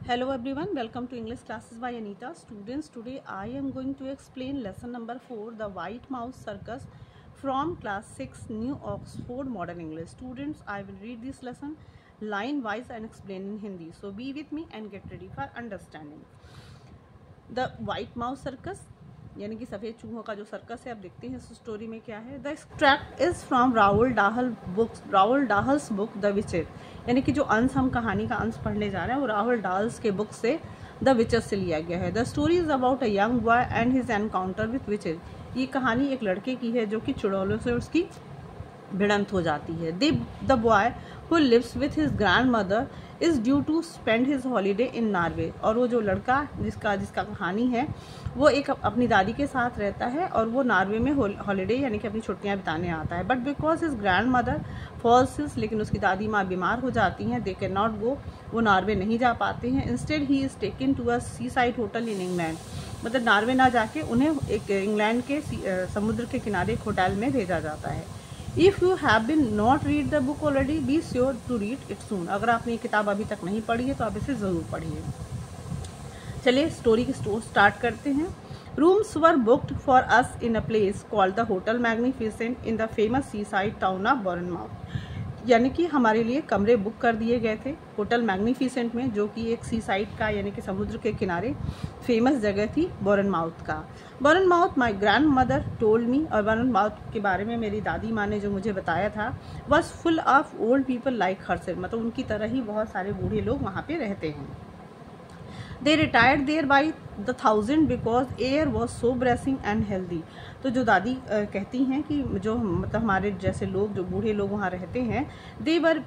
Hello everyone, welcome to English classes by Anita. Students, today I am going to explain lesson number 4, The White Mouse Circus from class 6 New Oxford Modern English. Students, I will read this lesson line wise and explain in Hindi. So be with me and get ready for understanding. The White Mouse Circus यानी कि सफ़ेद चूहों का जो circus है, आप देखते हैं इस स्टोरी में क्या है. The extract is from Roald Dahl's book the witches, यानी कि जो अंश हम कहानी का अंश पढ़ने जा रहे हैं वो राहुल डाहल्स के बुक से द विचेस से लिया गया है. The story is about a young boy and his encounter with witches. ये कहानी एक लड़के की है जो कि चुड़ैलों से उसकी भिड़ंत हो जाती है. The boy who lives with his grandmother is due to spend his holiday in Norway. और वो जो लड़का जिसका कहानी है वो एक अपनी दादी के साथ रहता है और वो नॉर्वे में हॉलीडे यानी कि अपनी छुट्टियां बिताने आता है. But because his grandmother falls ill, लेकिन उसकी दादी माँ बीमार हो जाती हैं. दे कैन नॉट गो, वो नॉर्वे नहीं जा पाते हैं. Instead he is taken to a seaside hotel in England. मतलब नॉर्वे ना जाके उन्हें एक इंग्लैंड के समुद्र के किनारे एक होटल में भेजा जाता है. If you have been not read the book already, be sure to read it soon. अगर आपने ये किताब अभी तक नहीं पढ़ी है तो आप इसे ज़रूर पढ़िए. चलिए स्टोरी की स्टार्ट करते हैं. Rooms were booked for us in a place called the hotel Magnificent in the famous seaside town of Bournemouth. यानी कि हमारे लिए कमरे बुक कर दिए गए थे होटल मैग्निफिसेंट में, जो कि एक सी साइड का यानी कि समुद्र के किनारे फेमस जगह थी बॉर्नमाउथ का. Bournemouth my grand mother told me, और बॉर्नमाउथ के बारे में मेरी दादी माँ ने जो मुझे बताया था, was full of old people like herself. मतलब उनकी तरह ही बहुत सारे बूढ़े लोग वहाँ पे रहते हैं. They retired there by the thousand because air was so bracing and healthy. तो जो दादी कहती हैं कि जो मतलब हमारे जैसे लोग, जो बूढ़े लोग वहाँ रहते हैं, they were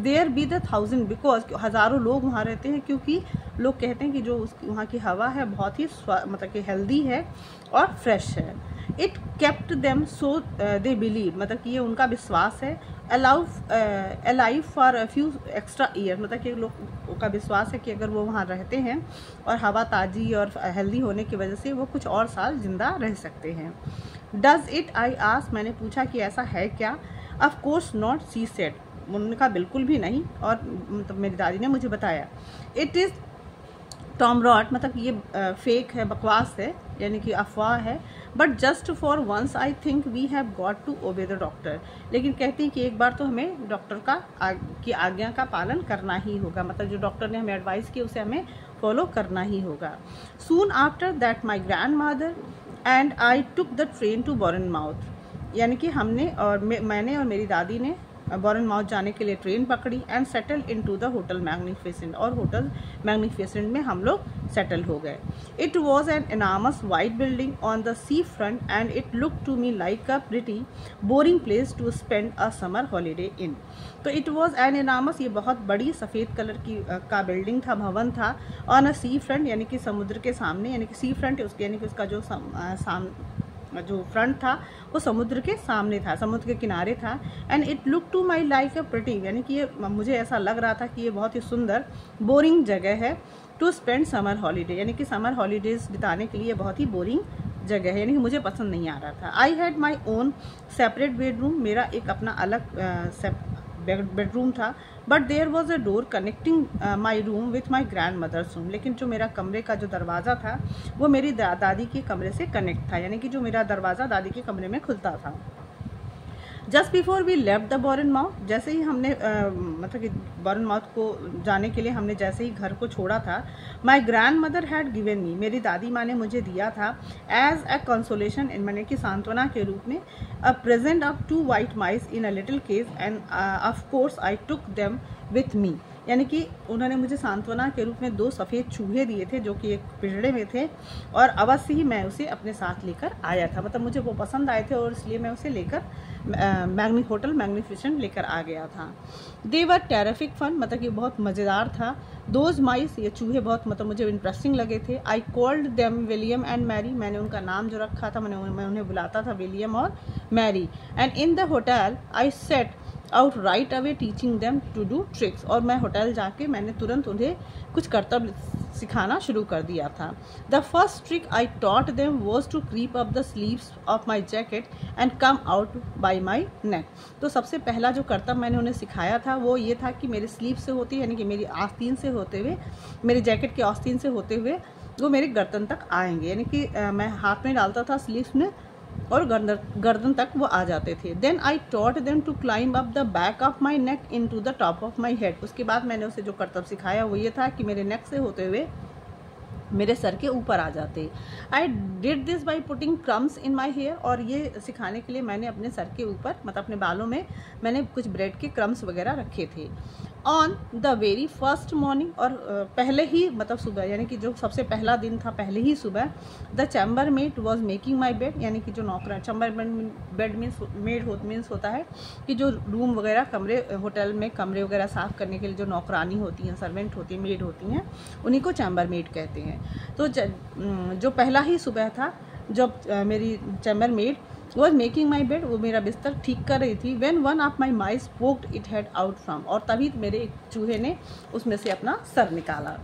there be the thousand because हज़ारों लोग वहाँ रहते हैं, क्योंकि लोग कहते हैं कि जो वहाँ की हवा है बहुत ही मतलब कि हेल्दी है और फ्रेश है. It kept them so they believe, मतलब कि ये उनका विश्वास है. Alive for a few extra year, मतलब कि लोग का विश्वास है कि अगर वो वहाँ रहते हैं और हवा ताज़ी और हेल्दी होने की वजह से वो कुछ और साल ज़िंदा रह सकते हैं. डज इट, आई आस्क, मैंने पूछा कि ऐसा है क्या. Of course not, she said, उन्होंने कहा बिल्कुल भी नहीं. और मतलब मेरी दादी ने मुझे बताया. इट इज़ टॉम रॉट, मतलब ये फेक है, बकवास है, यानी कि अफवाह है. But just for once I think we have got to obey the doctor. लेकिन कहती हैं कि एक बार तो हमें डॉक्टर की आज्ञा का पालन करना ही होगा. मतलब जो डॉक्टर ने हमें एडवाइस की उसे हमें फॉलो करना ही होगा. Soon after that my grandmother and I took the train to Bournemouth. यानी कि मैंने और मेरी दादी ने बॉर्नमाउथ जाने के लिए ट्रेन पकड़ी. And settle into the hotel magnificent, और होटल मैग्निफिसेंट में हम लोग सेटल हो गए. It was an enormous white building on the sea front and it look to me like a pretty boring place to spend a summer holiday in. तो it was an एनामस, ये बहुत बड़ी सफ़ेद कलर की का building था, भवन था. ऑन अ सी फ्रंट, यानी कि समुद्र के सामने, यानी कि सी फ्रंट उसके यानी कि उसका जो फ्रंट था वो समुद्र के सामने था, समुद्र के किनारे था. And it look to my like a pretty, यानी कि ये मुझे ऐसा लग रहा था कि ये बहुत ही सुंदर बोरिंग जगह है. टू स्पेंड समर हॉलीडे, यानी कि समर हॉलीडेज बिताने के लिए बहुत ही बोरिंग जगह है, यानी कि मुझे पसंद नहीं आ रहा था. I had my own separate bedroom, मेरा एक अपना अलग बेडरूम था. But there was a door connecting my room with my grandmother's room. लेकिन जो मेरा कमरे का जो दरवाज़ा था वो मेरी दादी के कमरे से कनेक्ट था, यानी कि जो मेरा दरवाज़ा दादी के कमरे में खुलता था. Just before we left the Bournemouth, जैसे ही हमने मतलब कि बॉर्नमाउथ को जाने के लिए हमने जैसे ही घर को छोड़ा था, my grand mother had given me, मेरी दादी माँ ने मुझे दिया था, एज ए कंसोलेशन, मैंने कि सांत्वना के रूप में, a present of 2 white mice in a little cage and of course I took them with me. यानी कि उन्होंने मुझे सांत्वना के रूप में 2 सफ़ेद चूहे दिए थे जो कि एक पिंजड़े में थे, और अवश्य ही मैं उसे अपने साथ लेकर आया था. मतलब मुझे वो पसंद आए थे और इसलिए मैं उसे लेकर होटल मैग्निफिसेंट लेकर आ गया था. दे वर टेरिफिक फन, मतलब कि बहुत मज़ेदार था. दोज माइस, ये चूहे बहुत मतलब मुझे इंटरेस्टिंग लगे थे. I called them William and Mary, मैंने उनका नाम जो रखा था मैं उन्हें बुलाता था विलियम और Mary. And in the hotel I set out right away teaching them to do tricks. और मैं होटल जाके मैंने तुरंत उन्हें कुछ करतब सिखाना शुरू कर दिया था। The first trick I taught them was to creep up the sleeves of my jacket and come out by my neck. तो सबसे पहला जो करतब मैंने उन्हें सिखाया था वो ये था कि मेरे स्लीव से होती यानी कि मेरी आस्तीन से होते हुए, मेरी जैकेट के आस्तीन से होते हुए वो मेरे गर्दन तक आएंगे, यानी कि मैं हाथ में डालता था स्लीव्स में और गर्दन तक वो आ जाते थे। Then I taught them to climb up the back of my neck into the top of my head. उसके बाद मैंने उसे जो करतब सिखाया वो ये था कि मेरे नेक से होते हुए मेरे सर के ऊपर आ जाते। I did this by putting crumbs in my hair. और ये सिखाने के लिए मैंने अपने सर के ऊपर मतलब अपने बालों में मैंने कुछ ब्रेड के क्रम्स वगैरह रखे थे। On the very first morning, और पहले ही मतलब सुबह, यानी कि जो सबसे पहला दिन था पहले ही सुबह, the chambermaid was making my bed, यानी कि जो नौकरा चैम्बर बेड मीन्स होता है कि जो रूम वगैरह कमरे होटल में कमरे वगैरह साफ़ करने के लिए जो नौकरानी होती हैं, सर्वेंट होती हैं, मेड होती हैं, उन्हीं को चैम्बर मेड कहते हैं। तो जो पहला ही सुबह था जब मेरी chamber made was making my bed, वो मेरा बिस्तर ठीक कर रही थी, when one of my mice poked it head out from, और तभी मेरे एक चूहे ने उसमें से अपना सर निकाला।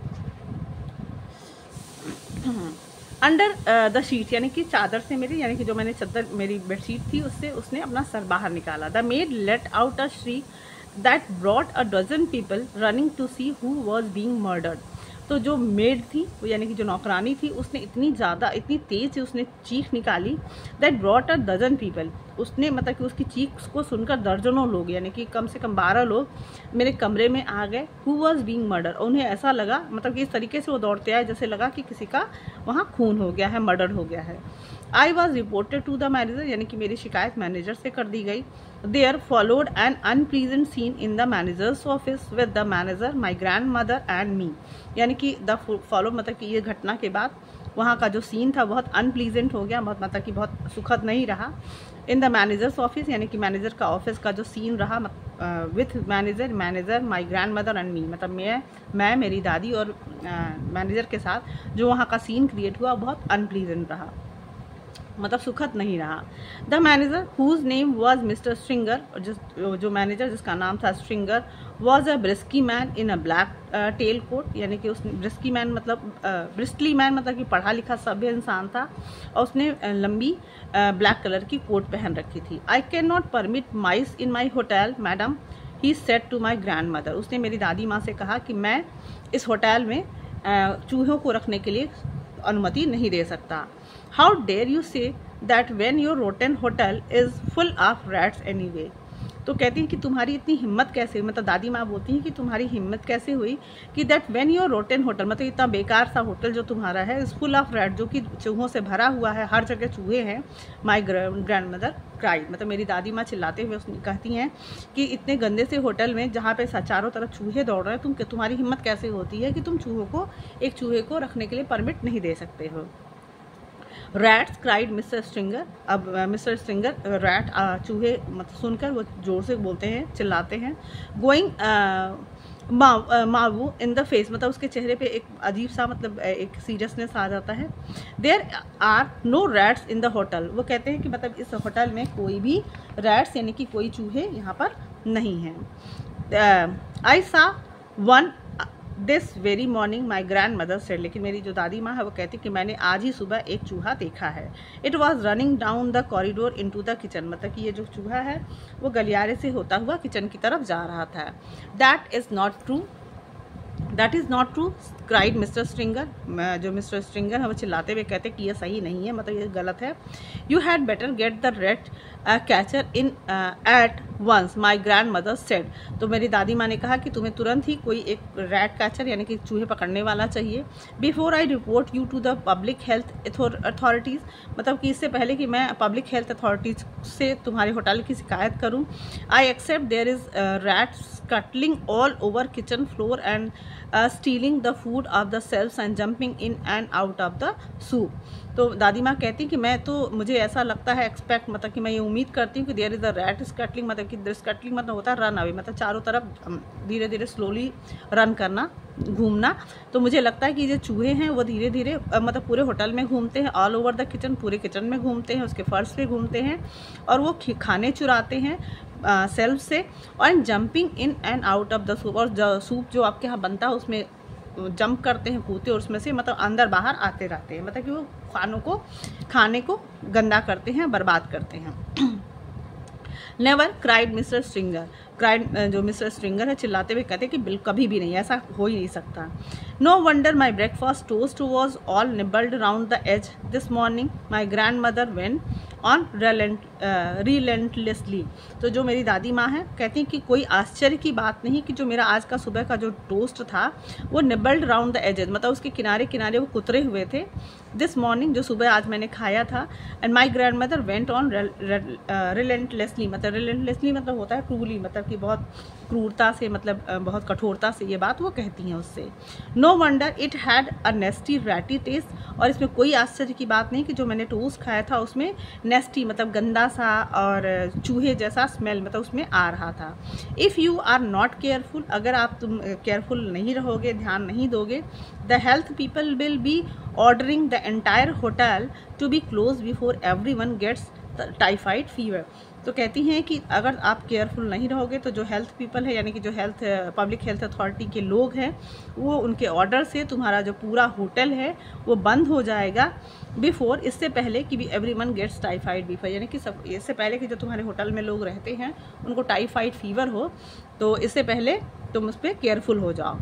अंडर द शीट, यानी कि चादर से मेरी, यानी कि जो मैंने चादर मेरी बेडशीट थी उससे उसने अपना सर बाहर निकाला। The maid let out a shriek that brought a dozen people running to see who was being murdered. तो जो मेड थी यानी कि जो नौकरानी थी उसने इतनी तेज से उसने चीख निकाली, that brought a dozen people, उसने मतलब कि उसकी चीख को सुनकर दर्जनों लोग यानी कि कम से कम 12 लोग मेरे कमरे में आ गए। हु वॉज बींग मर्डर, उन्हें ऐसा लगा मतलब कि इस तरीके से वो दौड़ते आए जैसे लगा कि किसी का वहाँ खून हो गया है, मर्डर हो गया है। I was reported to the manager, यानी कि मेरी शिकायत मैनेजर से कर दी गई। There followed an unpleasant scene in the manager's office with the manager, my grandmother and me, यानी कि द फॉलो मतलब कि ये घटना के बाद वहाँ का जो सीन था बहुत अनप्लीजेंट हो गया, बहुत मतलब कि बहुत सुखद नहीं रहा। इन द मैनेजर्स ऑफिस, यानी कि मैनेजर का ऑफिस का जो सीन रहा with manager my grandmother and मी, मतलब मैं मेरी दादी और मैनेजर के साथ जो वहाँ का सीन क्रिएट हुआ बहुत अनप्लीजेंट रहा, मतलब सुखद नहीं रहा। The manager whose name was mister Stringer, जो मैनेजर जिसका नाम था Stringer, was a brisky man in a black tail coat, यानी कि उसने ब्रिस्की मैन मतलब ब्रिस्टली मैन मतलब कि पढ़ा लिखा सभ्य इंसान था और उसने लंबी ब्लैक कलर की कोट पहन रखी थी। I can not permit mice in my hotel madam, he said to my grandmother, उसने मेरी दादी माँ से कहा कि मैं इस होटल में चूहों को रखने के लिए अनुमति नहीं दे सकता। How dare you say that when your rotten hotel is full of rats anyway, तो कहती हैं कि तुम्हारी इतनी हिम्मत कैसे हुई, मतलब दादी माँ बोलती हैं कि तुम्हारी हिम्मत कैसे हुई कि that when your rotten hotel, मतलब इतना बेकार सा होटल जो तुम्हारा है, इज़ फुल ऑफ रैट, जो कि चूहों से भरा हुआ है, हर जगह चूहे हैं। माई ग्रैंड मदर क्राइड, मतलब मेरी दादी माँ चिल्लाते हुए उसने कहती हैं कि इतने गंदे से होटल में जहाँ पे चारों तरफ चूहे दौड़ रहे हैं, तुम्हारी हिम्मत कैसे होती है कि तुम एक चूहे को रखने के लिए परमिट नहीं दे सकते हो। रैट्स क्राइड मिस्टर स्ट्रिंगर, अब मिस्टर स्ट्रिंगर रैट चूहे मतलब सुनकर वो जोर से बोलते हैं, चिल्लाते हैं। Going maavu in the face, मतलब उसके चेहरे पे एक अजीब सा मतलब एक सीरियसनेस आ जाता है। There are no rats in the hotel, वो कहते हैं कि मतलब इस होटल में कोई भी रैट्स यानी कि कोई चूहे यहाँ पर नहीं हैं। आई सा one this very morning my grandmother said, लेकिन मेरी जो दादी माँ है वो कहती कि मैंने आज ही सुबह एक चूहा देखा है। It was running down the corridor into the kitchen, मतलब कि ये जो चूहा है वो गलियारे से होता हुआ किचन की तरफ जा रहा था। That is not true cried mister Stringer, जो मिस्टर स्ट्रिंगर है वो चिल्लाते हुए कहते कि ये सही नहीं है, मतलब ये गलत है। You had better get the rat catcher in at once my grandmother said, तो मेरी दादी माँ ने कहा कि तुम्हें तुरंत ही कोई एक रैट कैचर यानी कि चूहे पकड़ने वाला चाहिए। Before I report you to the public health authorities, मतलब कि इससे पहले कि मैं पब्लिक हेल्थ अथॉरिटीज़ से तुम्हारे होटल की शिकायत करूँ। I expect there is rats scuttling all over kitchen floor and stealing the food off the shelves and jumping in and out of the soup, तो दादी माँ कहती कि मुझे ऐसा लगता है एक्सपेक्ट मतलब कि मैं ये उम्मीद करती हूँ कि there is a rat scuttling, मतलब कि स्कटलिंग मतलब होता है रन अवे, मतलब चारों तरफ धीरे धीरे स्लोली रन करना, घूमना। तो मुझे लगता है कि ये चूहे हैं वो धीरे धीरे मतलब पूरे होटल में घूमते हैं, ऑल ओवर द किचन, पूरे किचन में घूमते हैं, उसके फर्श पे घूमते हैं और वो खाने चुराते हैं सेल्फ से, और jumping in and out of the soup, और सूप जो आपके यहाँ बनता है उसमें जंप करते हैं, कूदते, और उसमें से मतलब अंदर बाहर आते रहते हैं, मतलब कि वो खाने को गंदा करते हैं, बर्बाद करते हैं। Never cried mister stringer, cried जो मिस्टर स्ट्रिंगर है चिल्लाते हुए कहते हैं कि बिल्कुल कभी भी नहीं, ऐसा हो ही नहीं सकता। No wonder my breakfast toast was all nibbled round the edge this morning, my grandmother went on relentlessly. तो जो मेरी दादी माँ है कहती हैं कि कोई आश्चर्य की बात नहीं कि जो मेरा आज का सुबह का जो टोस्ट था वो निबल्ड राउंड द एजेस, मतलब उसके किनारे किनारे वो कुतरे हुए थे, दिस मॉर्निंग जो सुबह आज मैंने खाया था। And my grand mother went on relentlessly, मतलब रिलेंटलेसली मतलब होता है क्रूरली, मतलब कि बहुत क्रूरता से, मतलब बहुत कठोरता से ये बात वो कहती हैं उससे। No wonder it had a nasty ratty taste, और इसमें कोई आश्चर्य की बात नहीं कि जो मैंने टोस्ट खाया था उसमें नेस्टी मतलब गंदा सा और चूहे जैसा स्मेल मतलब उसमें आ रहा था। If you are not careful, अगर आप तुम केयरफुल नहीं रहोगे, ध्यान नहीं दोगे, the health people will be ordering the entire hotel to be close before everyone gets typhoid fever. तो कहती हैं कि अगर आप केयरफुल नहीं रहोगे तो जो हेल्थ पीपल है, यानी कि जो पब्लिक हेल्थ अथॉरिटी के लोग हैं, वो उनके ऑर्डर से तुम्हारा जो पूरा होटल है वो बंद हो जाएगा, बिफोर, इससे पहले कि भी एवरीवन गेट्स टाइफाइड फीवर, यानी कि सब इससे पहले कि जो तुम्हारे होटल में लोग रहते हैं उनको टाइफाइड फीवर हो, तो इससे पहले तुम उस पर केयरफुल हो जाओ।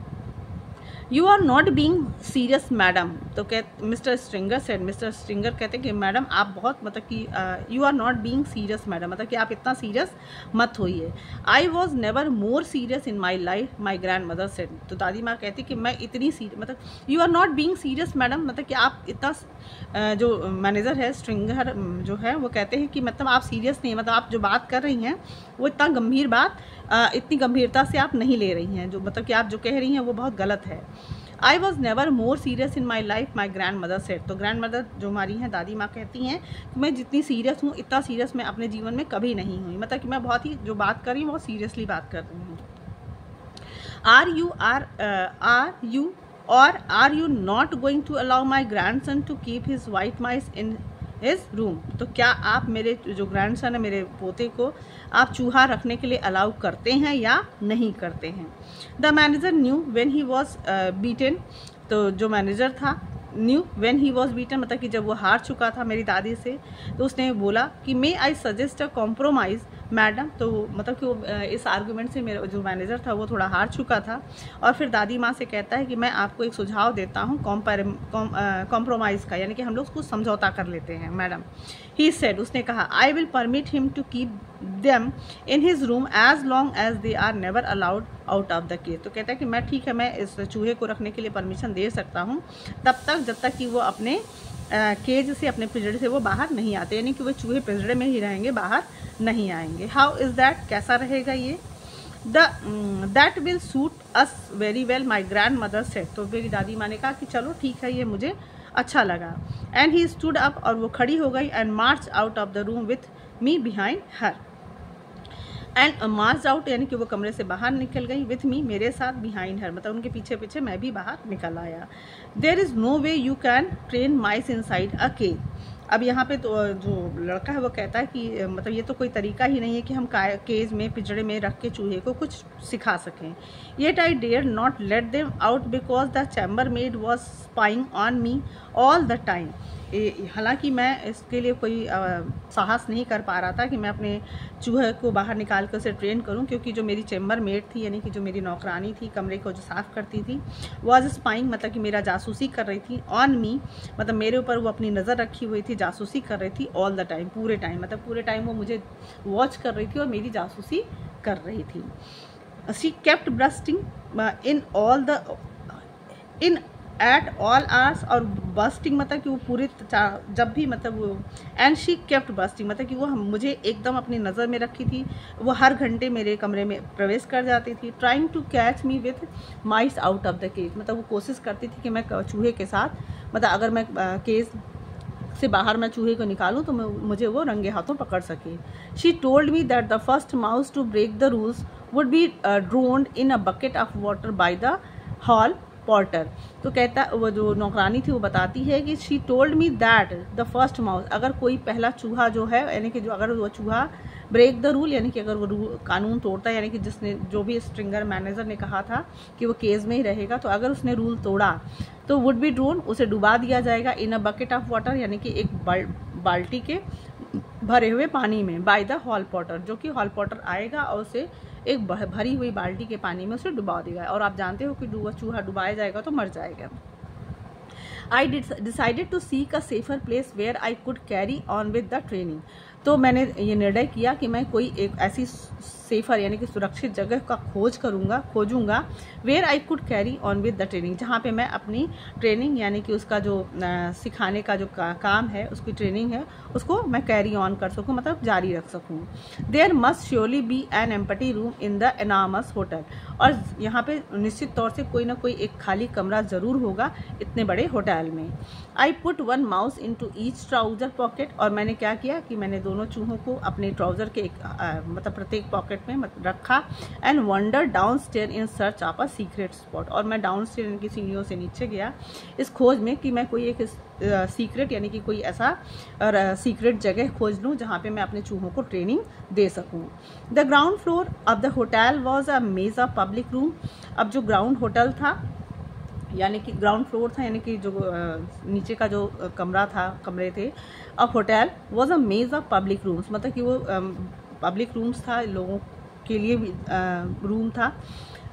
You are not being serious madam, तो mister Stringer said, mister Stringer कहते हैं कि मैडम आप बहुत, मतलब कि you are not being serious madam, मतलब कि आप इतना सीरियस मत होइए। I was never more serious in my life, my grandmother said. तो दादी माँ कहती कि मैं इतनी सीरियस, मतलब you are not being serious madam, मतलब कि आप इतना जो मैनेजर है स्ट्रिंगर जो है वो कहते हैं कि मतलब आप सीरियस नहीं, मतलब आप जो बात कर रही हैं वो इतना गंभीर बात इतनी गंभीरता से आप नहीं ले रही हैं, जो मतलब कि आप जो कह रही हैं वो बहुत गलत है। I was never more serious in my life, my grandmother said. तो ग्रैंड मदर जो हमारी हैं दादी माँ कहती हैं कि मैं जितनी सीरियस हूँ इतना सीरियस मैं अपने जीवन में कभी नहीं हुई, मतलब कि मैं बहुत ही जो बात कर रही हूँ बहुत सीरियसली बात कर रही हूँ। Are you not going to allow my grandson to keep his white mice in his room. तो क्या आप मेरे जो ग्रैंड सन है, मेरे पोते को आप चूहा रखने के लिए अलाउ करते हैं या नहीं करते हैं। The manager knew when he was beaten. तो जो मैनेजर था knew when he was beaten, मतलब कि जब वो हार चुका था मेरी दादी से, तो उसने बोला कि may I suggest a compromise madam. तो मतलब कि वो इस आर्गूमेंट से मेरा जो मैनेजर था वो थोड़ा हार चुका था, और फिर दादी माँ से कहता है कि मैं आपको एक सुझाव देता हूँ कॉम्प्रोमाइज़ का, यानी कि हम लोग कुछ समझौता कर लेते हैं मैडम। ही सेड, उसने कहा, I will permit him to keep them in his room as long as they are never allowed out of the cage. तो कहता है कि मैं ठीक है, मैं इस चूहे को रखने के लिए परमिशन दे सकता हूँ तब तक जब तक कि वो अपने केज से, अपने पिंजड़े से वो बाहर नहीं आते, यानी कि वो चूहे पिंजड़े में ही रहेंगे, बाहर नहीं आएंगे। हाउ इज़ दैट, कैसा रहेगा ये। That will suit us very well, my grandmother said. तो मेरी दादी माँ ने कहा कि चलो ठीक है, ये मुझे अच्छा लगा। एंड ही स्टूड अप, और वो खड़ी हो गई, and March out of the room with me behind her. And March out, यानी कि वो कमरे से बाहर निकल गई, विथ मी, मेरे साथ, बिहाइंड हर, मतलब उनके पीछे पीछे मैं भी बाहर निकल आया। There is no way you can train mice inside a cage. अब यहाँ पे तो जो लड़का है वो कहता है कि मतलब ये तो कोई तरीका ही नहीं है कि हम केज में, पिंजड़े में रख के चूहे को कुछ सिखा सकें। Yet I dare not let them out because the chambermaid was spying on me all the time. हालांकि मैं इसके लिए कोई साहस नहीं कर पा रहा था कि मैं अपने चूहे को बाहर निकाल कर उसे ट्रेन करूं, क्योंकि जो मेरी चैम्बर मेड थी, यानी कि जो मेरी नौकरानी थी, कमरे को जो साफ़ करती थी, वॉज स्पाइंग, मतलब कि मेरा जासूसी कर रही थी, ऑन मी, मतलब मेरे ऊपर वो अपनी नज़र रखी हुई थी, जासूसी कर रही थी, ऑल द टाइम, पूरे टाइम, मतलब पूरे टाइम वो मुझे वॉच कर रही थी और मेरी जासूसी कर रही थी। She kept bursting in at all hours, और बस्टिंग मतलब कि वो पूरे जब भी, मतलब वो, एंड शी केप्ट बस्टिंग मतलब कि वो मुझे एकदम अपनी नज़र में रखी थी, वो हर घंटे मेरे कमरे में प्रवेश कर जाती थी। Trying to catch me with mice out of the cage, मतलब वो कोशिश करती थी कि मैं चूहे के साथ, मतलब अगर मैं केज से बाहर मैं चूहे को निकालूं तो मुझे वो रंगे हाथों पकड़ सके। She told me that the first mouse to break the rules would be drowned in a bucket of water by the hall porter. तो कहता, वो जो नौकरानी थी वो बताती है कि she told me that the first mouse, अगर कोई पहला चूहा जो है, यानी कि जो अगर वो चूहा ब्रेक द रूल, यानी कि अगर वो कानून तोड़ता है, यानी कि जिसने जो भी स्ट्रिंगर मैनेजर ने कहा था कि वो केज में ही रहेगा, तो अगर उसने रूल तोड़ा तो वुड बी ड्रोन, उसे डुबा दिया जाएगा इन अ बकेट ऑफ वाटर, यानी कि एक बाल्टी के भरे हुए पानी में, बाय द हॉल पॉटर, जो कि हॉल पॉटर आएगा और उसे एक भरी हुई बाल्टी के पानी में उसे डुबा देगा। और आप जानते हो कि चूहा डुबाया जाएगा तो मर जाएगा। I decided to seek a safer place where I could carry on with the training। तो मैंने ये निर्णय किया कि मैं कोई एक ऐसी सेफर यानी कि सुरक्षित जगह का खोजूंगा where I could carry on with the training, जहाँ पे मैं अपनी ट्रेनिंग यानी कि उसका जो सिखाने का जो काम है, उसकी ट्रेनिंग है, उसको मैं कैरी ऑन कर सकूँ, मतलब जारी रख सकूँ। There must surely be an empty room in the enormous hotel, और यहाँ पे निश्चित तौर से कोई ना कोई एक खाली कमरा ज़रूर होगा इतने बड़े होटल में। I put one mouse into each trouser pocket, और मैंने क्या किया कि मैंने दोनों चूहों को अपने ट्राउज़र के मतलब प्रत्येक पॉकेट में रखा। And wander downstairs in search of a secret spot, और मैं डाउन स्टेयर की सीढ़ियों से नीचे गया इस खोज में कि मैं कोई एक सीक्रेट यानी कि कोई ऐसा सीक्रेट जगह खोज लूँ जहाँ पे मैं अपने चूहों को ट्रेनिंग दे सकूँ। The ground floor of the hotel was a मेज ऑफ पब्लिक रूम। अब जो ग्राउंड होटल था यानी कि ग्राउंड फ्लोर था, यानी कि जो नीचे का जो कमरे थे अब होटल वॉज अ मेज ऑफ पब्लिक रूम्स, मतलब कि वो पब्लिक रूम्स था, लोगों के लिए भी रूम था,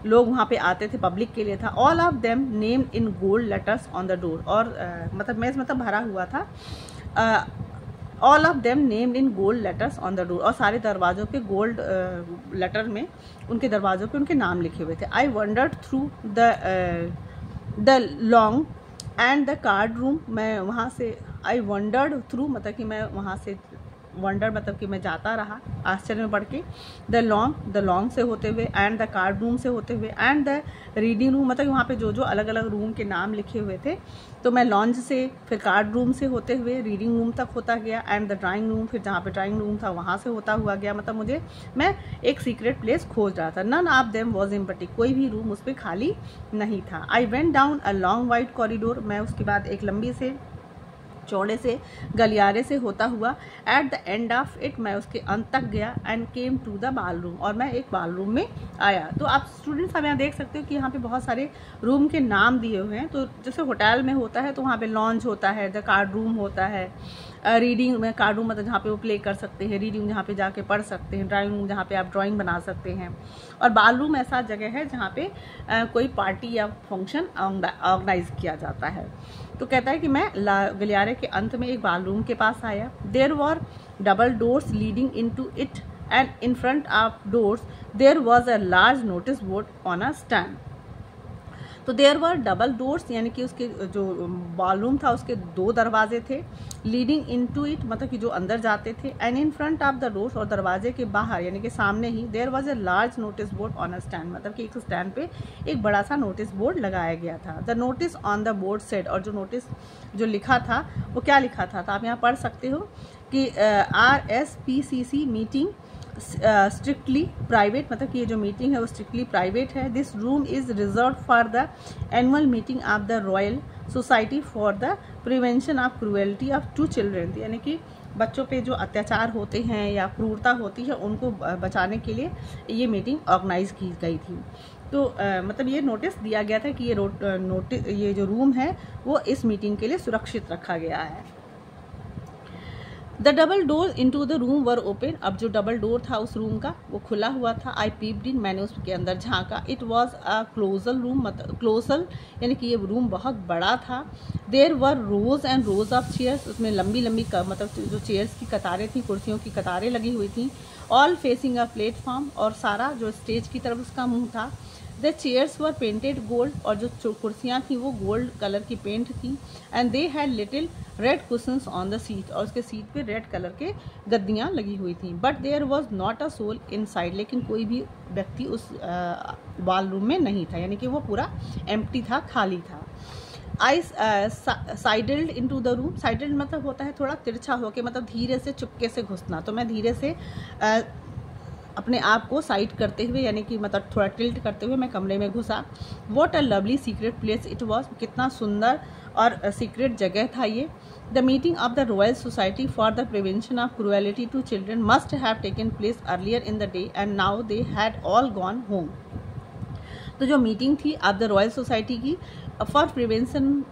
लोग वहाँ पे आते थे, पब्लिक के लिए था। All of them named in gold letters on the door, और मतलब मेज मतलब भरा हुआ था। All of them named in gold letters on the door, और सारे दरवाज़ों पे गोल्ड लेटर में उनके दरवाज़ों पे उनके नाम लिखे हुए थे। आई wandered through the long and the card room, मैं वहाँ से आई वंडर्ड थ्रू मतलब कि मैं वहाँ से वंडर मतलब कि मैं जाता रहा आश्चर्य में पढ़ के। द लॉन्ग से होते हुए, एंड द कार्ड रूम से होते हुए, एंड द रीडिंग रूम, मतलब वहाँ पे जो जो अलग अलग रूम के नाम लिखे हुए थे, तो मैं लॉन्ज से फिर कार्ड रूम से होते हुए रीडिंग रूम तक होता गया, एंड द ड्राइंग रूम, फिर जहाँ पे ड्राइंग रूम था वहाँ से होता हुआ गया। मतलब मैं एक सीक्रेट प्लेस खोज रहा था। None of them was empty, कोई भी रूम उस पर खाली नहीं था। I went down a long white corridor, मैं उसके बाद एक लंबी से चौड़े से गलियारे से होता हुआ, at the end of it, मैं उसके अंत तक गया, एंड केम टू द बाल रूम, और मैं एक बाल रूम में आया। तो आप स्टूडेंट्स आप यहाँ देख सकते हो कि यहाँ पे बहुत सारे रूम के नाम दिए हुए हैं। तो जैसे होटल में होता है तो वहाँ पे लॉन्ज होता है, द कार्ड रूम होता है, रीडिंग में कार्ड रूम मतलब जहाँ पे वो प्ले कर सकते हैं, रीडिंग जहाँ पे जाके पढ़ सकते हैं, ड्राइंग रूम जहाँ पे आप ड्राइंग बना सकते हैं, और बाल रूम ऐसा जगह है जहाँ पे कोई पार्टी या फंक्शन ऑर्गेनाइज किया जाता है। तो कहता है कि मैं गलियारे के अंत में एक बाल रूम के पास आया। There were double doors leading into it, and in front of doors there was a large notice board on a stand. तो देयर वर डबल डोर्स, यानी कि उसके जो बॉलरूम था उसके दो दरवाजे थे, लीडिंग इनटू इट मतलब कि जो अंदर जाते थे, and in front of the doors, और दरवाजे के बाहर यानी कि सामने ही, there was a large notice board on a stand, मतलब कि एक स्टैंड पे एक बड़ा सा नोटिस बोर्ड लगाया गया था। The notice on the board said, और जो नोटिस जो लिखा था वो क्या लिखा था, तो आप यहाँ पढ़ सकते हो कि RSPCC मीटिंग स्ट्रिक्टली प्राइवेट, मतलब कि ये जो मीटिंग है वो स्ट्रिक्टली प्राइवेट है। This room is reserve for the annual meeting of the Royal Society for the Prevention of Cruelty of to Children, यानी कि बच्चों पे जो अत्याचार होते हैं या क्रूरता होती है उनको बचाने के लिए ये मीटिंग ऑर्गेनाइज की गई थी। तो मतलब ये नोटिस दिया गया था कि ये जो रूम है वो इस मीटिंग के लिए सुरक्षित रखा गया है। The double door into the room were open, अब जो डबल डोर था उस रूम का वो खुला हुआ था। आई पीप्ड इन, मैंने उसके अंदर झांका। It was a colossal room, मतलब क्लोजल यानी कि ये रूम बहुत बड़ा था। There were rows and rows of chairs, उसमें लंबी लंबी मतलब जो चेयर्स की कतारें थी, कुर्सियों की कतारें लगी हुई थी। ऑल फेसिंग अ प्लेटफॉर्म, और सारा जो स्टेज की तरफ उसका मुंह था। The chairs were painted gold, और जो कुर्सियाँ थी वो गोल्ड कलर की पेंट थी। And they had little red cushions on the seat, और उसके सीट पे रेड कलर के गद्दियाँ लगी हुई थी। But there was not a soul inside, लेकिन कोई भी व्यक्ति उस बाल रूम में नहीं था, यानी कि वो पूरा एम्प्टी था, खाली था। आई साइडल्ड इन टू द रूम। साइडल्ड मतलब होता है थोड़ा तिरछा होके, मतलब धीरे से चुपके से घुसना। तो मैं धीरे से अपने आप को साइड करते हुए, यानी कि मतलब थोड़ा टिल्ट करते हुए मैं कमरे में घुसा। What a lovely secret place it was, कितना सुंदर और सीक्रेट जगह था ये। The meeting of the Royal Society for the Prevention of Cruelty to Children must have taken place earlier in the day and now they had all gone home. तो जो meeting थी of the Royal Society की for Prevention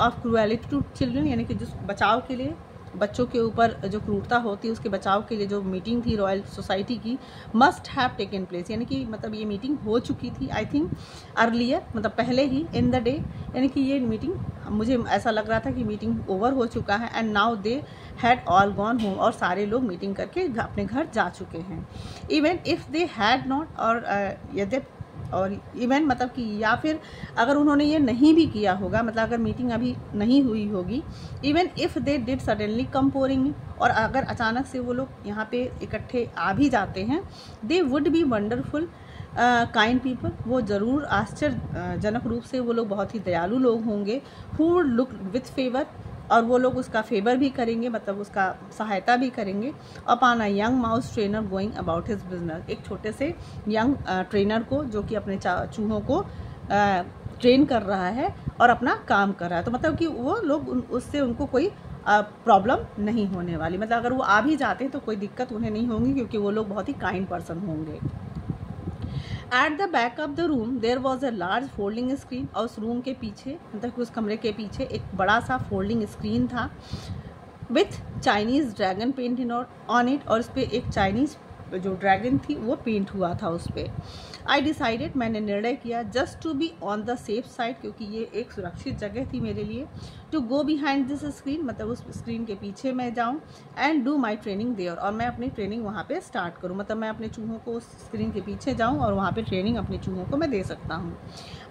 of Cruelty to Children, यानी कि जिस बचाव के लिए, बच्चों के ऊपर जो क्रूरता होती है उसके बचाव के लिए जो मीटिंग थी रॉयल सोसाइटी की, मस्ट हैव टेकन प्लेस, यानी कि मतलब ये मीटिंग हो चुकी थी आई थिंक अर्लियर, मतलब पहले ही, इन द डे, यानी कि ये मीटिंग, मुझे ऐसा लग रहा था कि मीटिंग ओवर हो चुका है। And now they had all gone home, और सारे लोग मीटिंग करके अपने घर जा चुके हैं। Even if they had not, और यदि, और इवन मतलब कि या फिर अगर उन्होंने ये नहीं भी किया होगा, मतलब अगर मीटिंग अभी नहीं हुई होगी, even if they did suddenly come pouring, और अगर अचानक से वो लोग यहाँ पे इकट्ठे आ भी जाते हैं, they would be wonderful kind people, वो ज़रूर आश्चर्यजनक रूप से वो लोग बहुत ही दयालु लोग होंगे। Who would look with favour, और वो लोग उसका फेवर भी करेंगे, मतलब उसका सहायता भी करेंगे। Upon a young mouse trainer going about his business, एक छोटे से यंग ट्रेनर को जो कि अपने चूहों को ट्रेन कर रहा है और अपना काम कर रहा है। तो मतलब कि वो लोग उससे उनको कोई प्रॉब्लम नहीं होने वाली, मतलब अगर वो आ भी जाते हैं तो कोई दिक्कत उन्हें नहीं होगी, क्योंकि वो लोग बहुत ही काइंड पर्सन होंगे। At the back of the room there was a large folding screen, और उस रूम के पीछे, मतलब उस कमरे के पीछे एक बड़ा सा फोल्डिंग स्क्रीन था with Chinese dragon paint on it, और उस पर एक चाइनीज़ जो ड्रैगन थी वो पेंट हुआ था उस पर। आई डिसाइडेड, मैंने निर्णय किया, just to be on the safe side, क्योंकि ये एक सुरक्षित जगह थी मेरे लिए, to go behind this screen, मतलब उस स्क्रीन के पीछे मैं जाऊँ, and do my training there, और मैं अपनी ट्रेनिंग वहाँ पे स्टार्ट करूँ, मतलब मैं अपने चूहों को उस स्क्रीन के पीछे जाऊँ और वहाँ पे ट्रेनिंग अपने चूहों को मैं दे सकता हूँ।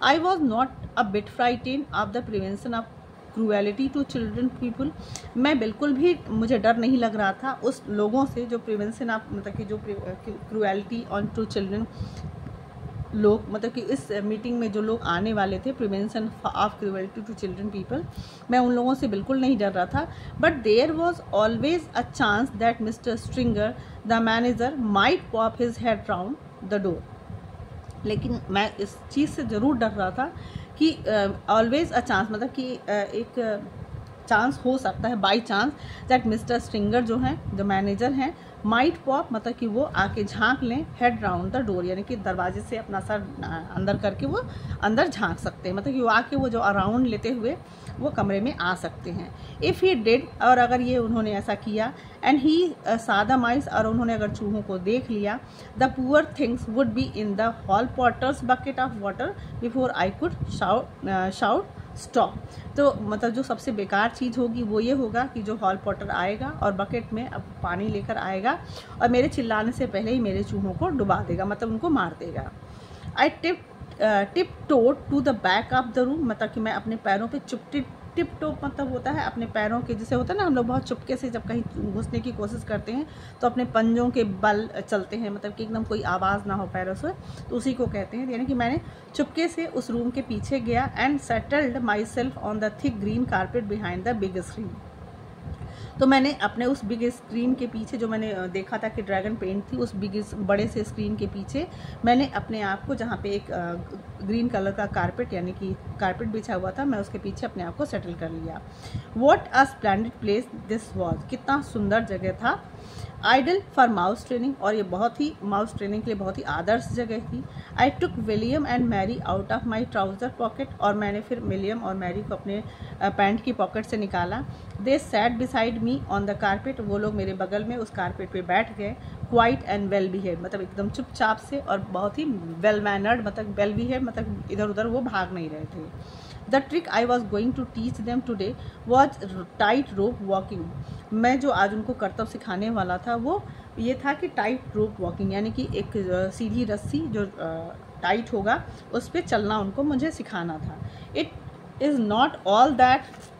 I was not a bit frighten of the Prevention of Cruelty to Children people, मैं बिल्कुल भी, मुझे डर नहीं लग रहा था उस लोगों से जो प्रिवेंशन ऑफ, मतलब कि जो क्रूएलिटी ऑन टू चिल्ड्रन लोग, मतलब कि इस मीटिंग में जो लोग आने वाले थे, Prevention of Cruelty to Children people, मैं उन लोगों से बिल्कुल नहीं डर रहा था। But there was always a chance that mister Stringer the manager might pop his head round the door, लेकिन मैं इस चीज़ से ज़रूर डर रहा था कि ऑलवेज अ चांस, मतलब कि एक चांस हो सकता है, by chance, that mister Stringer जो हैं, जो मैनेजर हैं, माइट पॉप, मतलब कि वो आके झांक लें हेड राउंड द डोर, यानी कि दरवाजे से अपना सर अंदर करके वो अंदर झांक सकते हैं, मतलब कि वो आके वो जो अराउंड लेते हुए वो कमरे में आ सकते हैं। इफ़ ही डिड, और अगर ये उन्होंने ऐसा किया, एंड ही सा द माइस, और उन्होंने अगर चूहों को देख लिया, the poor things would be in the hall porter's bucket of water before I could shout stop. तो मतलब जो सबसे बेकार चीज़ होगी वो ये होगा कि जो हॉल पॉटर आएगा और बकेट में अब पानी लेकर आएगा और मेरे चिल्लाने से पहले ही मेरे चूहों को डुबा देगा, मतलब उनको मार देगा। I tiptoed to the back of the room, मतलब कि मैं अपने पैरों पे टिप टॉप मतलब होता है अपने पैरों के, जैसे होता है ना हम लोग बहुत चुपके से जब कहीं घुसने की कोशिश करते हैं तो अपने पंजों के बल चलते हैं, मतलब कि एकदम कोई आवाज़ ना हो पैरों से, तो उसी को कहते हैं। यानी कि मैंने चुपके से उस रूम के पीछे गया and settled my self on the thick green carpet behind the big screen. तो मैंने अपने उस बिग स्क्रीन के पीछे, जो मैंने देखा था कि ड्रैगन पेंट थी, उस बड़े से स्क्रीन के पीछे मैंने अपने आप को, जहाँ पे एक ग्रीन कलर का कारपेट, यानी कि कारपेट बिछा हुआ था, मैं उसके पीछे अपने आप को सेटल कर लिया। What a splendid place this was, कितना सुंदर जगह था। आइडल फॉर माउस ट्रेनिंग, और ये बहुत ही माउस ट्रेनिंग के लिए बहुत ही आदर्श जगह थी। I took William and Mary out of my trouser pocket, और मैंने फिर विलियम और मैरी को अपने पैंट की पॉकेट से निकाला। They sat beside me on the carpet, वो लोग मेरे बगल में उस कारपेट पे बैठ गए। क्वाइट एंड वेल बिहेव, मतलब एकदम चुपचाप से और बहुत ही वेल मैनर्ड, मतलब वेल बिहेव, मतलब इधर उधर वो भाग नहीं रहे थे। The trick I was going to teach them today was tight rope walking, मैं जो आज उनको करतब सिखाने वाला था वो ये था कि टाइट रोप वॉकिंग, यानी कि एक सीधी रस्सी जो टाइट होगा उस पर चलना उनको मुझे सिखाना था। It is not all that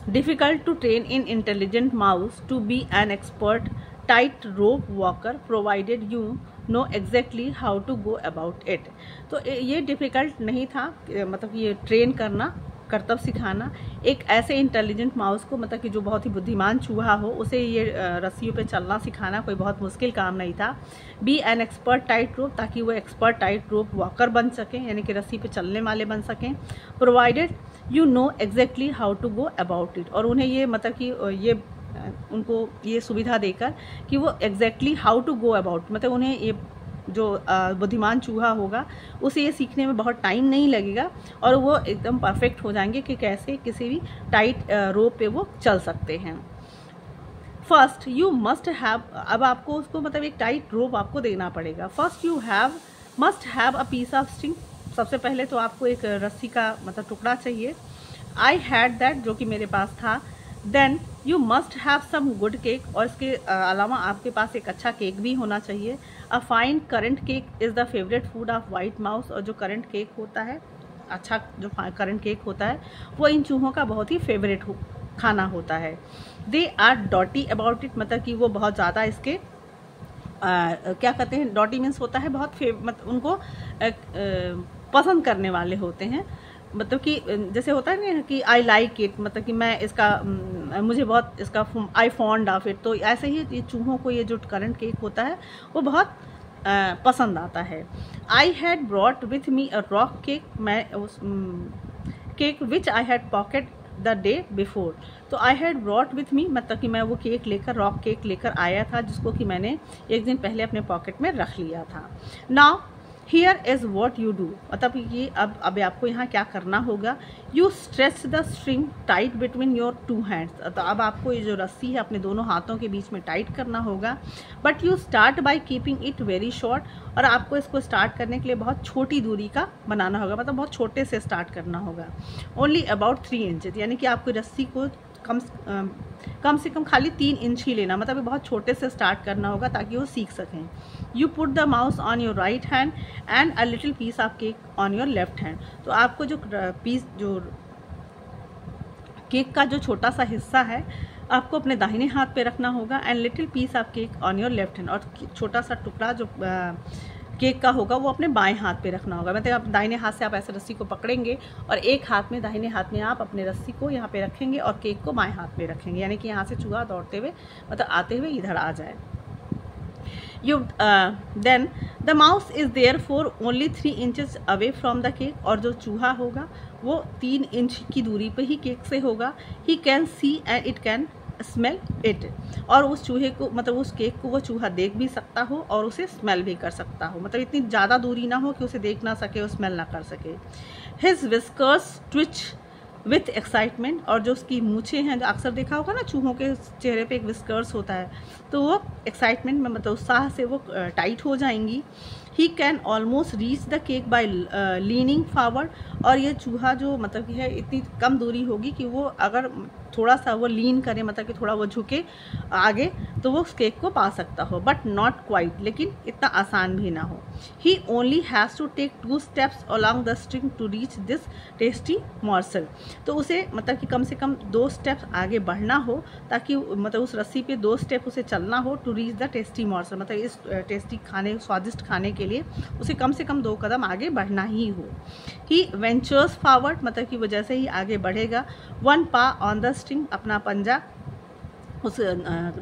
difficult to train an intelligent mouse to be an expert tight rope walker provided you know exactly how to go about it. तो ये डिफ़िकल्ट नहीं था, मतलब ये ट्रेन करना, करतब सिखाना एक ऐसे इंटेलिजेंट माउस को, मतलब कि जो बहुत ही बुद्धिमान चूहा हो, उसे ये रस्सियों पे चलना सिखाना कोई बहुत मुश्किल काम नहीं था। Be an expert tight rope, ताकि वो एक्सपर्ट टाइट रोप वॉकर बन सकें, यानी कि रस्सी पे चलने वाले बन सकें। Provided you know exactly how to go about it, और उन्हें ये मतलब कि ये उनको ये सुविधा देकर कि वो exactly how to go about, मतलब उन्हें ये जो बुद्धिमान चूहा होगा उसे ये सीखने में बहुत टाइम नहीं लगेगा और वो एकदम परफेक्ट हो जाएंगे कि कैसे किसी भी टाइट रोप पे वो चल सकते हैं। फर्स्ट यू मस्ट हैव, अब आपको उसको मतलब एक टाइट रोप आपको देना पड़ेगा। First you must have a piece of string, सबसे पहले तो आपको एक रस्सी का मतलब टुकड़ा चाहिए। आई हैड दैट, जो कि मेरे पास था। Then you must have some good cake, और इसके अलावा आपके पास एक अच्छा केक भी होना चाहिए। A fine current cake is the favourite food of white mouse, और जो करंट केक होता है, अच्छा जो करंट केक होता है, वो इन चूहों का बहुत ही फेवरेट खाना होता है। दे आर डॉटी अबाउट इट, मतलब कि वो बहुत ज़्यादा इसके क्या कहते हैं, डॉटी मीन्स होता है बहुत मतलब उनको पसंद करने वाले होते हैं, मतलब कि जैसे होता है ना कि आई लाइक इट, मतलब कि मैं इसका मुझे बहुत इसका आई फॉन्ड ऑफ इट, तो ऐसे ही ये चूहों को ये जो करंट केक होता है वो बहुत पसंद आता है। I had brought with me a rock cake, मैं उस cake which I had pocket the day before, तो I had brought with me, मतलब कि मैं वो केक लेकर, रॉक केक लेकर आया था, जिसको कि मैंने एक दिन पहले अपने पॉकेट में रख लिया था। Now here is what you do, मतलब कि अब आपको यहाँ क्या करना होगा। You stretch the string tight between your two hands, तो अब आपको ये जो रस्सी है अपने दोनों हाथों के बीच में टाइट करना होगा। But you start by keeping it very short, और आपको इसको स्टार्ट करने के लिए बहुत छोटी दूरी का बनाना होगा, मतलब बहुत छोटे से स्टार्ट करना होगा। ओनली अबाउट 3 इंचेस, यानी कि आपको रस्सी को कम से कम खाली 3 इंच ही लेना, मतलब बहुत छोटे से स्टार्ट करना होगा ताकि वो सीख सकें। You put the mouse on your right hand and a little piece of cake on your left hand, तो आपको जो पीस जो केक का जो छोटा सा हिस्सा है आपको अपने दाहिने हाथ पे रखना होगा, and little piece of cake on your left hand, और छोटा सा टुकड़ा जो केक का होगा वो अपने बाएं हाथ पे रखना होगा। मतलब आप दाहिने हाथ से आप ऐसे रस्सी को पकड़ेंगे और एक हाथ में, दाहिने हाथ में आप अपने रस्सी को यहाँ पे रखेंगे और केक को बाएं हाथ में रखेंगे, यानी कि यहाँ से चूहा दौड़ते हुए मतलब आते हुए इधर आ जाए। Then the mouse is there for only 3 inches away from the cake, और जो चूहा होगा वो 3 इंच की दूरी पे ही केक से होगा। He can see and it can smell it, और उस चूहे को मतलब उस केक को वो चूहा देख भी सकता हो और उसे स्मेल भी कर सकता हो, मतलब इतनी ज़्यादा दूरी ना हो कि उसे देख ना सके और स्मेल ना कर सके। His whiskers Twitch with excitement, और जो उसकी मूछें हैं, जो अक्सर देखा होगा ना चूहों के चेहरे पे एक विस्कर्स होता है, तो वो एक्साइटमेंट में मतलब उत्साह से वो टाइट हो जाएंगी। He can almost reach the cake bye leaning forward, और ये चूहा जो मतलब कि है इतनी कम दूरी होगी कि वो अगर थोड़ा सा वो लीन करे, मतलब कि थोड़ा वो झुके आगे, तो वो उस केक को पा सकता हो, बट नॉट क्वाइट, लेकिन इतना आसान भी ना हो। He only has to take 2 steps along the string to reach this tasty morsel, तो उसे मतलब कि कम से कम 2 स्टेप्स आगे बढ़ना हो, ताकि मतलब उस रस्सी पे 2 स्टेप उसे चलना हो, to reach the tasty morsel, मतलब इस टेस्टी खाने, स्वादिष्ट खाने के लिए उसे कम से कम 2 कदम आगे बढ़ना ही हो। ही वेंचर्स फॉरवर्ड, मतलब कि वो जैसे ही आगे बढ़ेगा, 1 पा ऑन द स्ट्रिंग, अपना पंजा उस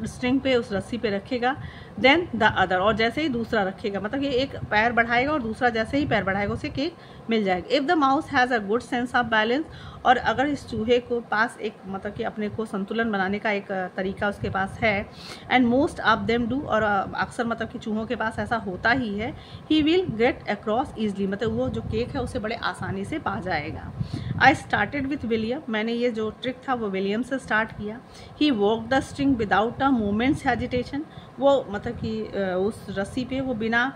स्ट्रिंग पे, उस रस्सी पे रखेगा। देन द अदर, और जैसे ही दूसरा रखेगा, मतलब ये एक पैर बढ़ाएगा और दूसरा जैसे ही पैर बढ़ाएगा उसे केक मिल जाएगा। If the mouse has a good sense of balance, और अगर इस चूहे को पास एक मतलब कि अपने को संतुलन बनाने का एक तरीका उसके पास है, and most of them do, और अक्सर मतलब कि चूहों के पास ऐसा होता ही है, he will get across easily, मतलब वो जो केक है उसे बड़े आसानी से पा जाएगा। आई स्टार्टेड विथ विलियम, मैंने ये जो ट्रिक था वो विलियम से स्टार्ट किया। He walk the string without a moment's hesitation, वो मतलब कि उस रस्सी पे वो बिना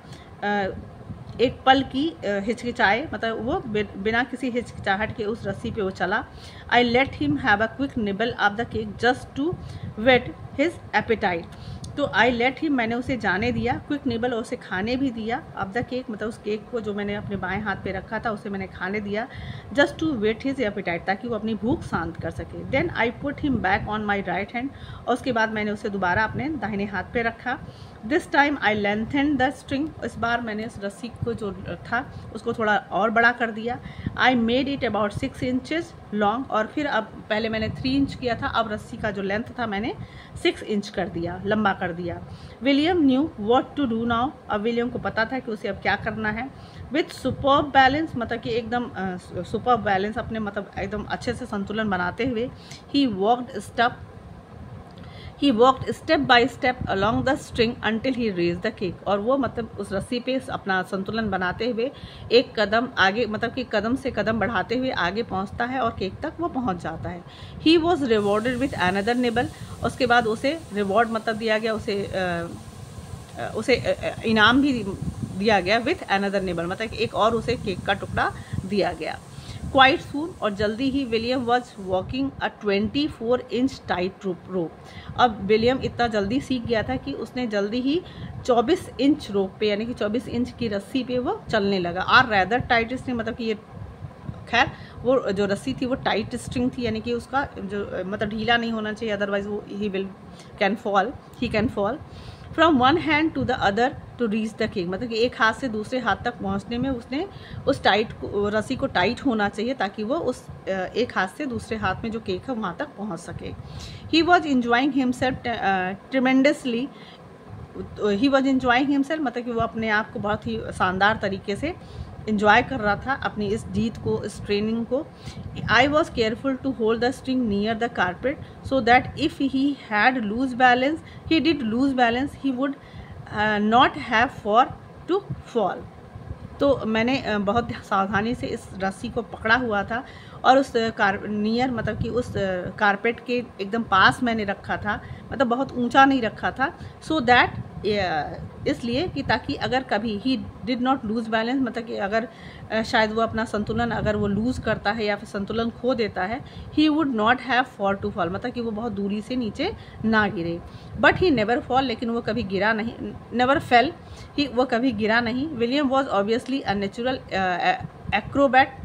एक पल की हिचकिचाए, मतलब वो बिना किसी हिचकिचाहट के उस रस्सी पे वो चला। I let him have a quick nibble of the cake just to whet his appetite, तो आई लेट हिम, मैंने उसे जाने दिया, क्विक निबल, और उसे खाने भी दिया, अब द केक, मतलब उस केक को जो मैंने अपने बाएं हाथ पे रखा था उसे मैंने खाने दिया, just to whet his appetite, ताकि वो अपनी भूख शांत कर सके। Then I put him back on my right hand, और उसके बाद मैंने उसे दोबारा अपने दाहिने हाथ पे रखा। This time I lengthen the string, इस बार मैंने उस रस्सी को जो था उसको थोड़ा और बड़ा कर दिया। I made it about 6 inches long, और फिर अब पहले मैंने 3 इंच किया था, अब रस्सी का जो लेंथ था मैंने 6 इंच कर दिया, लंबा कर दिया। William knew what to do now, अब विलियम को पता था कि उसे अब क्या करना है। विथ सुपर्ब बैलेंस, मतलब कि एकदम सुपर्ब बैलेंस, अपने मतलब एकदम अच्छे से संतुलन बनाते हुए, he walked step by step along the string until he reach the cake, और वो मतलब उस रस्सी पे अपना संतुलन बनाते हुए एक कदम आगे, मतलब कि कदम से कदम बढ़ाते हुए आगे पहुंचता है और केक तक वो पहुंच जाता है। He was rewarded with another nibble, उसके बाद उसे रिवॉर्ड मतलब दिया गया, उसे इनाम भी दिया गया, विथ अनदर निबल, मतलब कि एक और उसे केक का टुकड़ा दिया गया। क्वाइट सून, और जल्दी ही William was walking a 24 inch tight rope, अब विलियम इतना जल्दी सीख गया था कि उसने जल्दी ही 24 इंच रोप पे, यानी कि 24 इंच की रस्सी पे वो चलने लगा। और रैदर टाइट स्ट्रिंग, मतलब कि ये खैर वो जो रस्सी थी वो टाइट स्ट्रिंग थी, यानी कि उसका जो मतलब ढीला नहीं होना चाहिए, अदरवाइज वो ही can fall from one hand to the other to reach the cake, मतलब कि एक हाथ से दूसरे हाथ तक पहुंचने में उसने उस रस्सी को टाइट होना चाहिए, ताकि वो उस एक हाथ से दूसरे हाथ में जो केक है वहाँ तक पहुँच सके। He was enjoying himself tremendously, मतलब कि वो अपने आप को बहुत ही शानदार तरीके से इंजॉय कर रहा था, अपनी इस जीत को, इस ट्रेनिंग को। I was careful to hold the string near the carpet so that if he had lose balance, he did lose balance, he would not have far to fall. तो मैंने बहुत सावधानी से इस रस्सी को पकड़ा हुआ था और उस नियर, मतलब कि उस कारपेट के एकदम पास मैंने रखा था, मतलब बहुत ऊंचा नहीं रखा था, सो दैट इसलिए कि ताकि अगर कभी he did not lose balance, मतलब कि अगर शायद वो अपना संतुलन अगर वो लूज़ करता है या फिर संतुलन खो देता है, he would not have far to fall, मतलब कि वो बहुत दूरी से नीचे ना गिरे। बट ही नेवर फॉल, लेकिन वो कभी गिरा नहीं, नेवर फेल, वो कभी गिरा नहीं। William was obviously a natural Acrobat,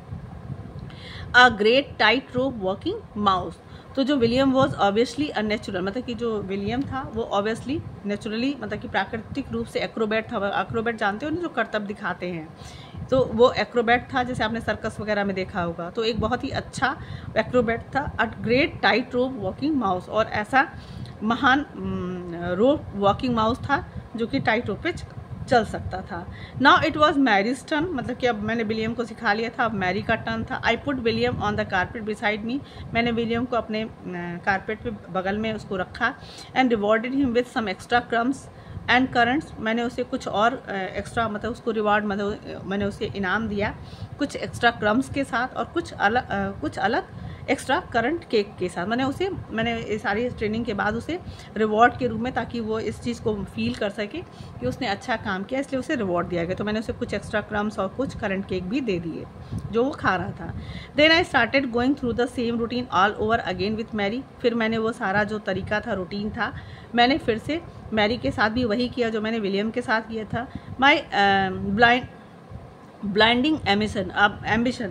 a great tit rope walking mouse. तो जो विलियम वॉज ऑब्वियसली अननेचुरल, मतलब कि जो विलियम था वो ऑब्वियसली नेचुरली, मतलब कि प्राकृतिक रूप से एक्रोबैट था। एक्रोबैट जानते हो ना, जो करतब दिखाते हैं, तो वो एक्रोबैट था, जैसे आपने सर्कस वगैरह में देखा होगा। तो एक बहुत ही अच्छा एक्रोबैट था। A great tit rope walking mouse, और ऐसा महान रोप वॉकिंग माउस था जो कि टाइट रोप पे चल सकता था। Now it was Mary's turn, मतलब कि अब मैंने विलियम को सिखा लिया था, अब मैरी का टर्न था। I put William on the carpet beside me, मैंने विलियम को अपने कारपेट पे बगल में उसको रखा। And rewarded him with some extra crumbs and currants, मैंने उसे कुछ और एक्स्ट्रा, मतलब उसको रिवॉर्ड, मतलब मैंने उसे इनाम दिया कुछ एक्स्ट्रा क्रम्स के साथ और कुछ अलग एक्स्ट्रा करंट केक के साथ। मैंने सारी ट्रेनिंग के बाद उसे रिवॉर्ड के रूप में, ताकि वो इस चीज़ को फील कर सके कि उसने अच्छा काम किया, इसलिए उसे रिवॉर्ड दिया गया। तो मैंने उसे कुछ एक्स्ट्रा क्रम्स और कुछ करंट केक भी दे दिए जो वो खा रहा था। Then I started going through the same routine all over again with Mary, फिर मैंने वो सारा जो तरीका था, रूटीन था, मैंने फिर से मैरी के साथ भी वही किया जो मैंने विलियम के साथ किया था। माई ब्लाइंडिंग एम्बिशन,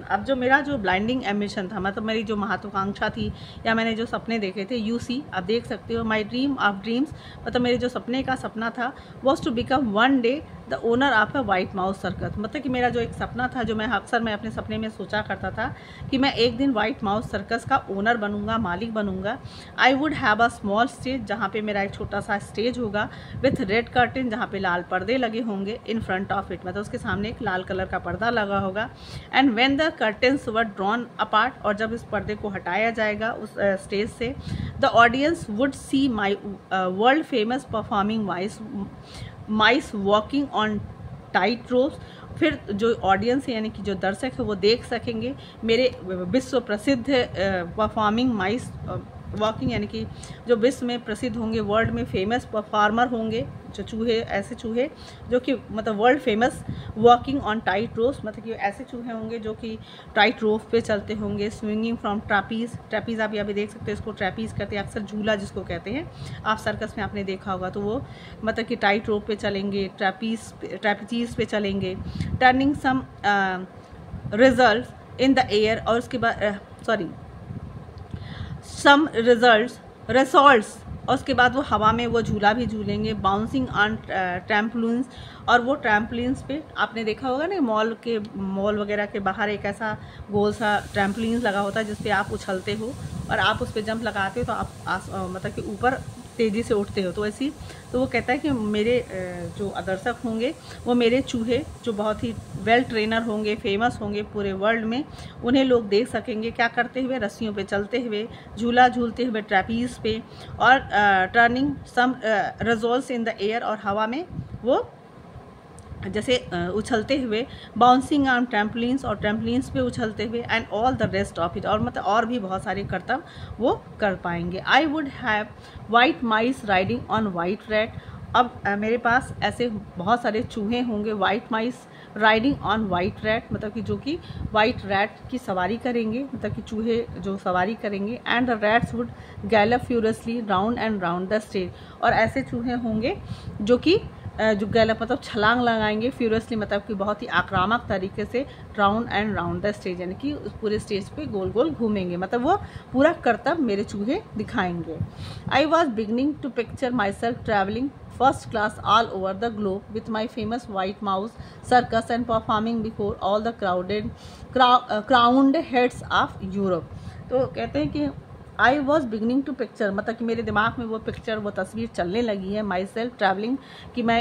अब जो मेरा जो ब्लाइंडिंग एम्बिशन था, मतलब मेरी जो महत्वाकांक्षा थी या मैंने जो सपने देखे थे, यू सी, आप देख सकते हो, माई ड्रीम ऑफ ड्रीम्स, मतलब मेरे जो सपने का सपना था, was to become one day the owner of a white mouse circus, मतलब कि मेरा जो एक सपना था, जो मैं अक्सर मैं अपने सपने में सोचा करता था कि मैं एक दिन वाइट माउस सर्कस का ओनर बनूंगा, मालिक बनूंगा। I would have a small stage, जहाँ पे मेरा एक छोटा सा स्टेज होगा, विथ रेड कर्टेन, जहाँ पे लाल पर्दे लगे होंगे, इन फ्रंट ऑफ इट, मतलब उसके सामने एक लाल कलर का पर्दा लगा होगा। And when the curtains were drawn apart, और जब इस पर्दे को हटाया जाएगा उस स्टेज से, the audience would see my world famous performing mice walking on tight ropes, फिर जो ऑडियंस है यानी कि जो दर्शक है वो देख सकेंगे मेरे विश्व प्रसिद्ध परफॉर्मिंग माइस वॉकिंग यानी कि जो विश्व में प्रसिद्ध होंगे, वर्ल्ड में फेमस परफॉर्मर होंगे, जो चूहे, ऐसे चूहे जो कि मतलब world famous walking on tight ropes, मतलब कि ऐसे चूहे होंगे जो कि टाइट रोप पे चलते होंगे। स्विंगिंग फ्रॉम ट्रैपीज, ट्रैपीज आप यहाँ पे देख सकते हैं, इसको ट्रैपीज कहते हैं, अक्सर झूला जिसको कहते हैं, आप सर्कस में आपने देखा होगा, तो वो मतलब कि टाइट रोप पे चलेंगे, ट्रैपीज पे चलेंगे। Turning some result in the air, और उसके बाद सम रिजल्ट्स और उसके बाद वो हवा में वो झूला भी झूलेंगे। बाउंसिंग ऑन ट्रैम्पलिन्स, और वो ट्रैम्पलिन्स पे आपने देखा होगा ना, मॉल वगैरह के बाहर एक ऐसा गोल सा ट्रैम्पलिन्स लगा होता है जिस पे आप उछलते हो और आप उस पर जंप लगाते हो तो आप मतलब कि ऊपर तेज़ी से उठते हो। तो ऐसी, तो वो कहता है कि मेरे जो दर्शक होंगे वो मेरे चूहे जो बहुत ही वेल ट्रेनर होंगे, फेमस होंगे पूरे वर्ल्ड में, उन्हें लोग देख सकेंगे क्या करते हुए, रस्सियों पे चलते हुए, झूला झूलते हुए ट्रैपीज पे, और turning some results in the air, और हवा में वो जैसे उछलते हुए, बाउंसिंग ऑन ट्रैम्पलिन्स, और ट्रैम्पलिन्स पे उछलते हुए, and all the rest of it, और मतलब और भी बहुत सारे करतब वो कर पाएंगे। I would have white mice riding on white rat, अब मेरे पास ऐसे बहुत सारे चूहे होंगे, white mice riding on white rat, मतलब कि जो कि वाइट रैट की सवारी करेंगे, मतलब कि चूहे जो सवारी करेंगे। And the rats would Gallup furiously round and round the stage, और ऐसे चूहे होंगे जो कि जो गैलप मतलब छलांग लगाएंगे, फ्यूरियसली मतलब कि बहुत ही आक्रामक तरीके से, round and round the stage, यानी कि उस पूरे स्टेज पे गोल गोल घूमेंगे, मतलब वो पूरा करतब मेरे चूहे दिखाएंगे। I was beginning to picture myself travelling first class all over the globe with my famous white mouse circus and performing before all the crowned heads of Europe। तो कहते हैं कि I was beginning to picture, मतलब कि मेरे दिमाग में वो पिक्चर, वो तस्वीर चलने लगी है, माई सेल्फ ट्रैवलिंग, कि मैं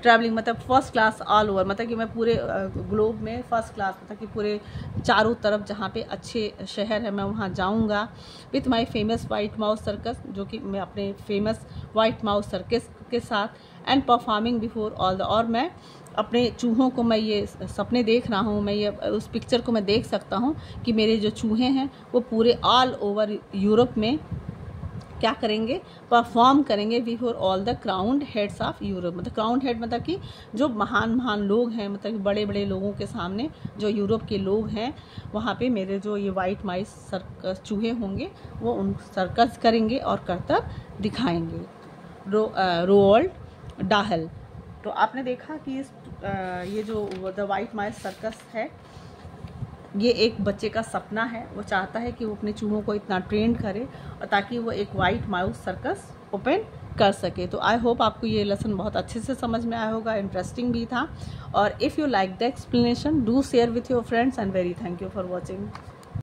ट्रैवलिंग मतलब फर्स्ट क्लास ऑल ओवर, मतलब कि मैं पूरे ग्लोब में फर्स्ट क्लास, मतलब कि पूरे चारों तरफ जहाँ पे अच्छे शहर है मैं वहाँ जाऊँगा। With my famous white mouse circus, जो कि मैं अपने फेमस वाइट माउस सर्कस के साथ, and performing before all the, और मैं अपने चूहों को, मैं ये सपने देख रहा हूँ, मैं ये उस पिक्चर को मैं देख सकता हूँ कि मेरे जो चूहे हैं वो पूरे ऑल ओवर यूरोप में क्या करेंगे, परफॉर्म करेंगे before all the crowned heads of Europe. मतलब क्राउंड हेड मतलब कि जो महान महान लोग हैं, मतलब कि बड़े बड़े लोगों के सामने जो यूरोप के लोग हैं, वहाँ पे मेरे जो ये वाइट माइस सर्कस चूहे होंगे वो उन सर्कस करेंगे और करतब दिखाएंगे। रोल्ड डाहल, तो आपने देखा कि ये जो द वाइट माइस सर्कस है, ये एक बच्चे का सपना है, वो चाहता है कि वो अपने चूहों को इतना ट्रेन करे और ताकि वो एक वाइट माउस सर्कस ओपन कर सके। तो आई होप आपको ये लेसन बहुत अच्छे से समझ में आया होगा, इंटरेस्टिंग भी था। और if you like the explanation, do share with your friends, and very thank you for watching.